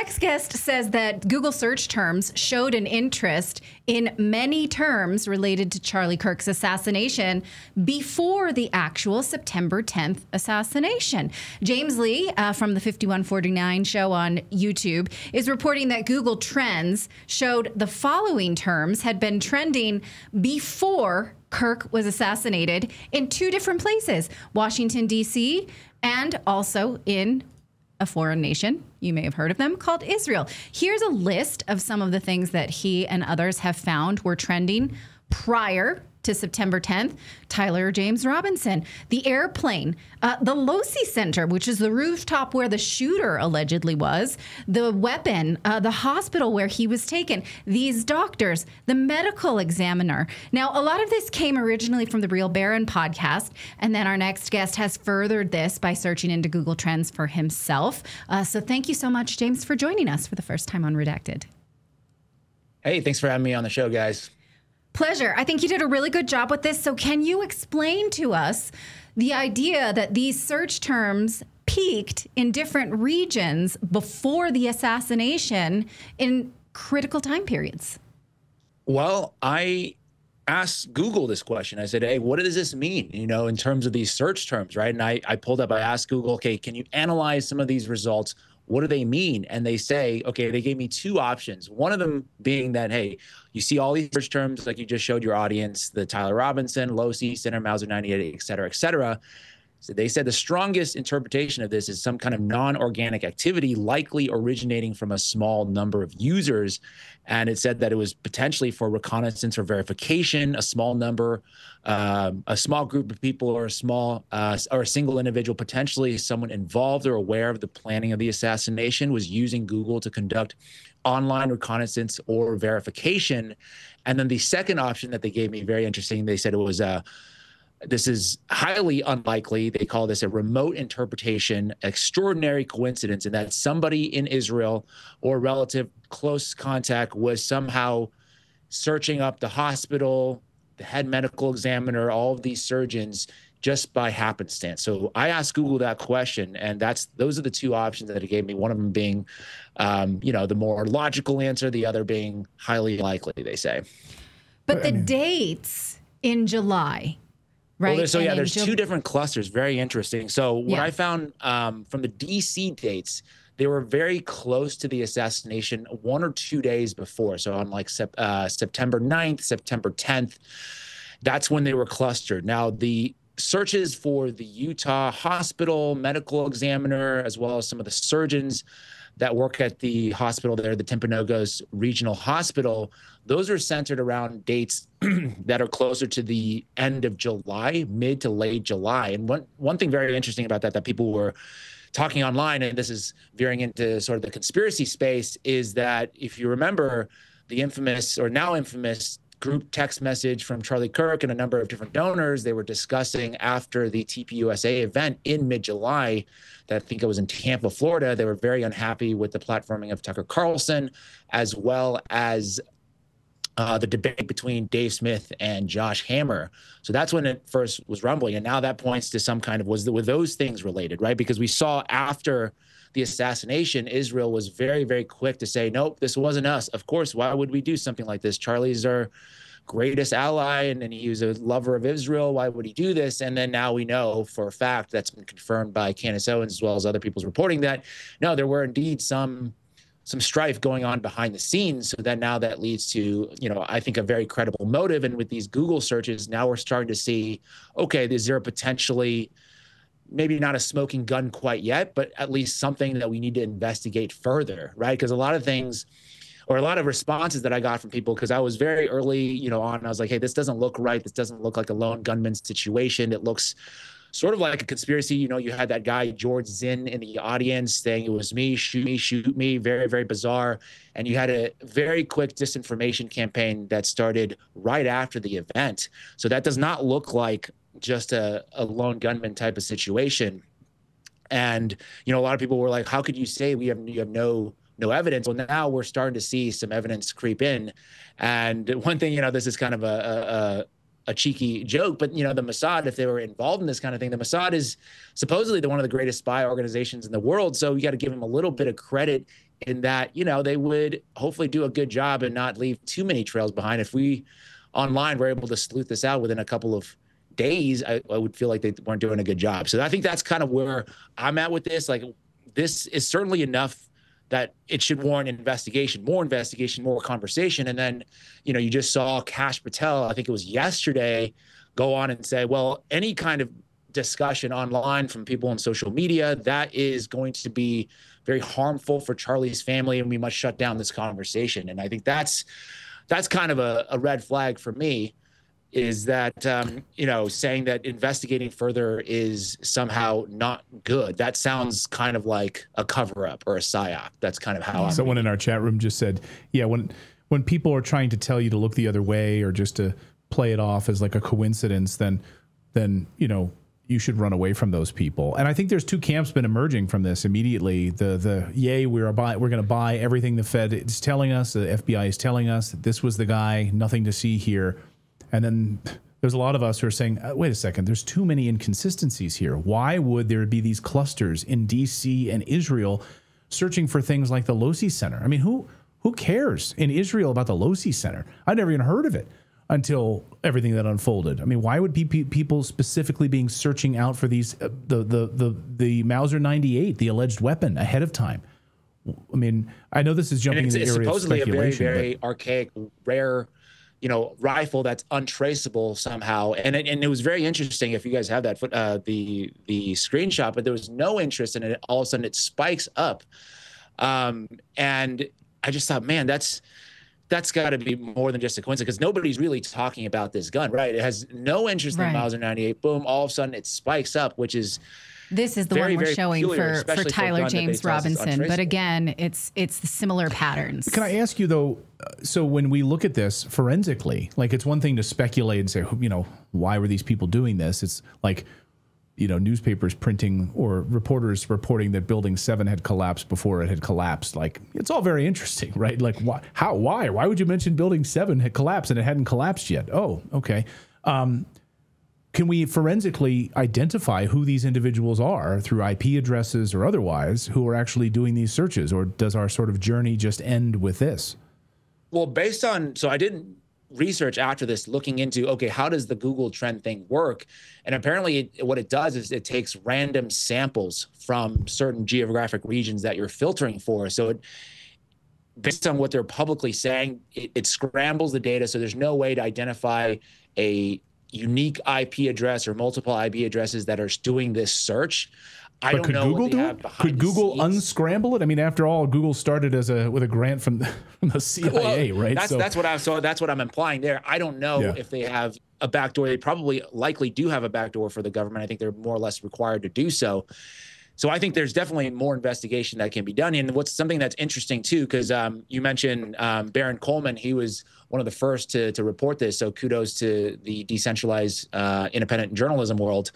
next guest says that Google search terms showed an interest in many terms related to Charlie Kirk's assassination before the actual September 10th assassination. James Lee from the 5149 show on YouTube is reporting that Google Trends showed the following terms had been trending before Kirk was assassinated in two different places, Washington, D.C., and also in a foreign nation, you may have heard of them, called Israel. Here's a list of some of the things that he and others have found were trending prior to September 10th. Tyler James Robinson, the airplane, the Losi Center, which is the rooftop where the shooter allegedly was, the weapon, the hospital where he was taken, these doctors, the medical examiner. Now, a lot of this came originally from the Real Baron podcast, and then our next guest has furthered this by searching into Google Trends for himself. So thank you so much, James, for joining us for the first time on Redacted. Hey, thanks for having me on the show, guys. Pleasure. I think you did a really good job with this. So can you explain to us the idea that these search terms peaked in different regions before the assassination in critical time periods? Well, I asked Google this question. I said, hey, what does this mean, in terms of these search terms, right? And I pulled up, I asked Google, okay, can you analyze some of these results? What do they mean? And they say, okay, they gave me two options. One of them being that, hey, you see all these search terms like you just showed your audience, the Tyler Robinson, Losi, Center, Mauser 98, et cetera, et cetera. So they said the strongest interpretation of this is some kind of non-organic activity likely originating from a small number of users. And it said that it was potentially for reconnaissance or verification, a small number, a small group of people or a single individual, potentially someone involved or aware of the planning of the assassination, was using Google to conduct online reconnaissance or verification. And then the second option that they gave me, very interesting, they said it was this is highly unlikely. They call this a remote interpretation, extraordinary coincidence, in that somebody in Israel or relative close contact was somehow searching up the hospital, the head medical examiner, all of these surgeons, just by happenstance. So I asked Google that question, and those are the two options that it gave me. One of them being, the more logical answer, the other being highly likely, they say. But the dates in July. Right. Well, there's two different clusters. Very interesting. So what I found from the DC dates, they were very close to the assassination 1 or 2 days before. So on like September 9th, September 10th, that's when they were clustered. Now, the searches for the Utah hospital medical examiner, as well as some of the surgeons that work at the hospital there, the Timpanogos Regional Hospital, those are centered around dates that are closer to the end of July, mid to late July. And one thing very interesting about that people were talking online, and this is veering into sort of the conspiracy space, is that if you remember the infamous, or now infamous, group text message from Charlie Kirk and a number of different donors, they were discussing after the TPUSA event in mid-July, that I think it was in Tampa, Florida, they were very unhappy with the platforming of Tucker Carlson, as well as the debate between Dave Smith and Josh Hammer. So that's when it first was rumbling. And now that points to some kind of, were those things related, right? Because we saw after the assassination, Israel was very, very quick to say, nope, this wasn't us. Of course, why would we do something like this? Charlie's our greatest ally, and he was a lover of Israel. Why would he do this? And then now we know for a fact, that's been confirmed by Candace Owens, as well as other people's reporting, that no, there were indeed some strife going on behind the scenes. So then now that leads to, I think a very credible motive. And with these Google searches, now we're starting to see, okay, is there potentially, maybe not a smoking gun quite yet, but at least something that we need to investigate further, right? Because a lot of things, or a lot of responses that I got from people, because I was very early, on, I was like, hey, this doesn't look right. This doesn't look like a lone gunman situation. It looks sort of like a conspiracy. You had that guy, George Zinn, in the audience saying it was me, shoot me. Very, very bizarre. And you had a very quick disinformation campaign that started right after the event. So that does not look like just a lone gunman type of situation. And, a lot of people were like, how could you say you have no evidence? Well, now we're starting to see some evidence creep in. And one thing, this is kind of a cheeky joke, but the Mossad, if they were involved in this kind of thing, the Mossad is supposedly one of the greatest spy organizations in the world. So you got to give them a little bit of credit in that, you know, they would hopefully do a good job and not leave too many trails behind. If we online were able to sleuth this out within a couple of days, I would feel like they weren't doing a good job. So I think that's kind of where I'm at with this. Like, this is certainly enough that it should warrant investigation, more conversation. And then, you know, you just saw Kash Patel, I think it was yesterday, go on and say, well, any kind of discussion online from people on social media, that is going to be very harmful for Charlie's family, and we must shut down this conversation. And I think that's kind of a red flag for me, is that, you know, saying that investigating further is somehow not good. That sounds kind of like a cover-up or a psyop. That's kind of how Someone in our chat room just said, yeah, when people are trying to tell you to look the other way or just to play it off as like a coincidence, then you know, you should run away from those people. And I think there's two camps been emerging from this immediately. The yay, we're going to buy everything the Fed is telling us, the FBI is telling us, that this was the guy, nothing to see here. And then there's a lot of us who are saying, wait a second, there's too many inconsistencies here. Why would there be these clusters in D.C. and Israel searching for things like the Losi Center? I mean, who cares in Israel about the Losi Center? I'd never even heard of it until everything that unfolded. I mean, why would people specifically being searching out for these the Mauser 98, the alleged weapon, ahead of time? I mean, I know this is jumping into the area of speculation. Supposedly a very archaic, rare, you know, rifle that's untraceable somehow. And it was very interesting. If you guys have that the screenshot, but there was no interest in it. All of a sudden it spikes up. And I just thought, man, that's got to be more than just a coincidence, because nobody's really talking about this gun, right? It has no interest in the Mauser 98. Boom, all of a sudden it spikes up, which is this is the one we're showing for Tyler James Robinson. But again, it's the similar patterns. Can I ask you, though, so when we look at this forensically, like, it's one thing to speculate and say, you know, why were these people doing this? It's like, you know, newspapers printing or reporters reporting that Building 7 had collapsed before it had collapsed. Like, it's all very interesting, right? Like, why would you mention Building 7 had collapsed and it hadn't collapsed yet? Oh, okay. Can we forensically identify who these individuals are through IP addresses or otherwise who are actually doing these searches? Or does our sort of journey just end with this? Well, so I didn't research after this looking into, okay, how does the Google Trend thing work? And apparently what it does is it takes random samples from certain geographic regions that you're filtering for. So based on what they're publicly saying, it scrambles the data. So there's no way to identify a unique IP address or multiple IP addresses that are doing this search. I don't know what they have behind the scenes. Could Google unscramble it? I mean, after all, Google started with a grant from the CIA, right? That's what I'm implying there. I don't know if they have a backdoor. They probably likely do have a backdoor for the government. I think they're more or less required to do so. So I think there's definitely more investigation that can be done. And what's something that's interesting too, because you mentioned Baron Coleman, he was one of the first to report this. So kudos to the decentralized independent journalism world.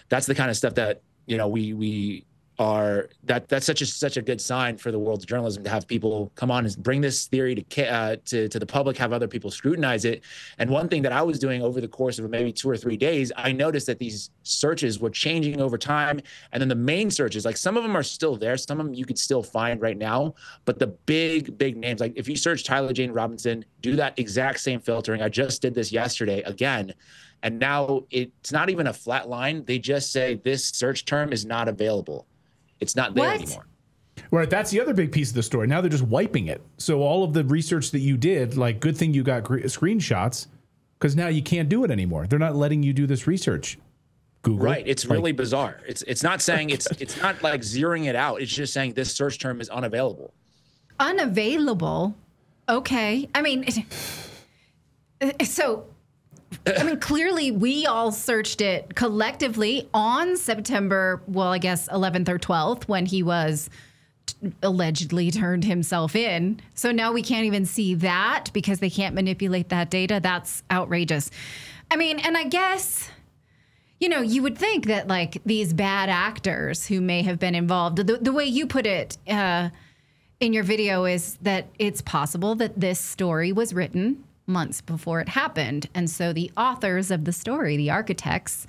That's the kind of stuff that, you know, we are, that's such a good sign for the world of journalism, to have people come on and bring this theory to the public, have other people scrutinize it. And one thing that I was doing over the course of maybe 2 or 3 days, I noticed that these searches were changing over time. And then the main searches, like, some of them are still there, some of them you could still find right now, but the big names, like if you search Tyler Jane Robinson, do that exact same filtering. I just did this yesterday again. And now it's not even a flat line. They just say this search term is not available. It's not there anymore. Right. That's the other big piece of the story. Now they're just wiping it. So all of the research that you did, like, good thing you got screenshots, because now you can't do it anymore. They're not letting you do this research. Google. Right. It's really bizarre. It's not saying it's not like zeroing it out. It's just saying this search term is unavailable. Unavailable. Okay. I mean, so, I mean, clearly we all searched it collectively on September, well, I guess 11th or 12th, when he was allegedly turned himself in. So now we can't even see that because they can't manipulate that data. That's outrageous. I mean, and I guess, you know, you would think that, like, these bad actors who may have been involved, the way you put it in your video is that it's possible that this story was written months before it happened. And so the authors of the story, the architects,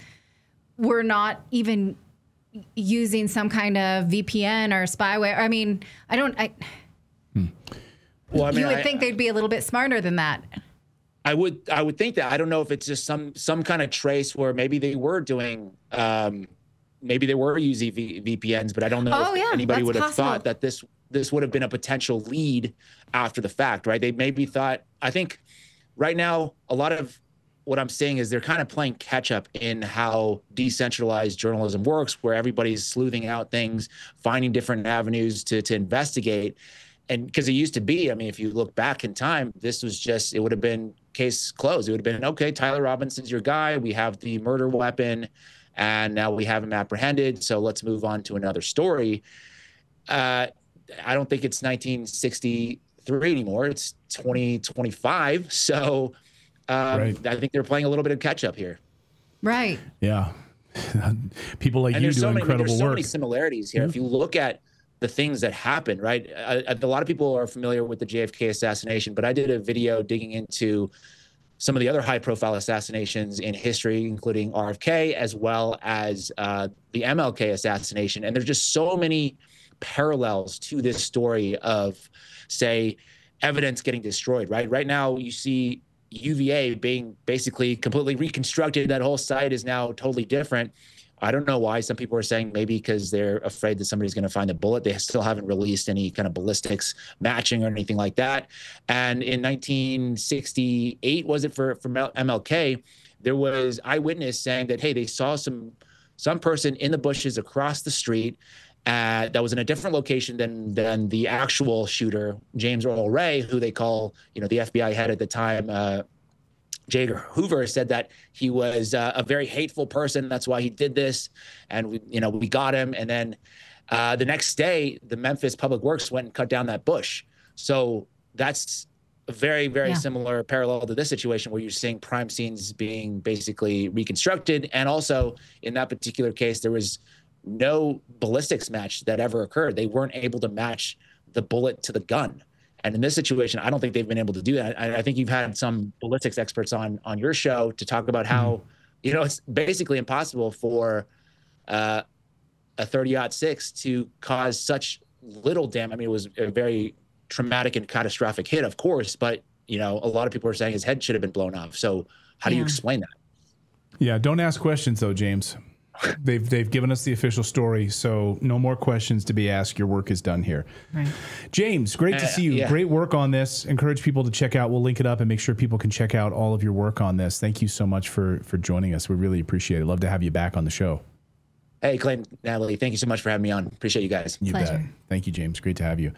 were not even using some kind of VPN or spyware. I mean, Well, I mean, you would think they'd be a little bit smarter than that. I would think that. I don't know if it's just some kind of trace where maybe they were doing, maybe they were using VPNs, but I don't know if anybody would have thought that this would have been a potential lead after the fact, right? They maybe thought, I think right now, a lot of what I'm saying is they're kind of playing catch up in how decentralized journalism works, where everybody's sleuthing out things, finding different avenues to investigate. And because it used to be, I mean, if you look back in time, this was just, it would have been case closed. It would have been, okay, Tyler Robinson's your guy. We have the murder weapon and now we have him apprehended. So let's move on to another story. I don't think it's 1963 anymore. It's 2025. So I think they're playing a little bit of catch up here. Right. Yeah. People like you do incredible work. There's so many similarities here. If you look at the things that happened, right? A lot of people are familiar with the JFK assassination, but I did a video digging into some of the other high-profile assassinations in history, including RFK, as well as the MLK assassination. And there's just so many parallels to this story of, say, evidence getting destroyed, right? Right now, you see UVA being basically completely reconstructed. That whole site is now totally different. I don't know why. Some people are saying maybe because they're afraid that somebody's going to find the bullet. They still haven't released any kind of ballistics matching or anything like that. And in 1968, was it for MLK, there was eyewitness saying that, hey, they saw some person in the bushes across the street that was in a different location than the actual shooter, James Earl Ray, who they call, the FBI head at the time, J. Hoover, said that he was a very hateful person. That's why he did this. And we got him. And then the next day, the Memphis Public Works went and cut down that bush. So that's a very, very similar parallel to this situation where you're seeing crime scenes being basically reconstructed. And also in that particular case, there was no ballistics match that ever occurred. They weren't able to match the bullet to the gun. And in this situation, I don't think they've been able to do that. I think you've had some ballistics experts on your show to talk about how, it's basically impossible for a 30-06 to cause such little damage. I mean, it was a very traumatic and catastrophic hit, of course, but, a lot of people are saying his head should have been blown off. So how do you explain that? Yeah, don't ask questions, though, James. They've given us the official story, so no more questions to be asked. Your work is done here. Right. James, great to see you. Yeah. Great work on this. Encourage people to check out. We'll link it up and make sure people can check out all of your work on this. Thank you so much for joining us. We really appreciate it. Love to have you back on the show. Hey, Clayton, Natalie, thank you so much for having me on. Appreciate you guys. You bet. Thank you, James. Great to have you.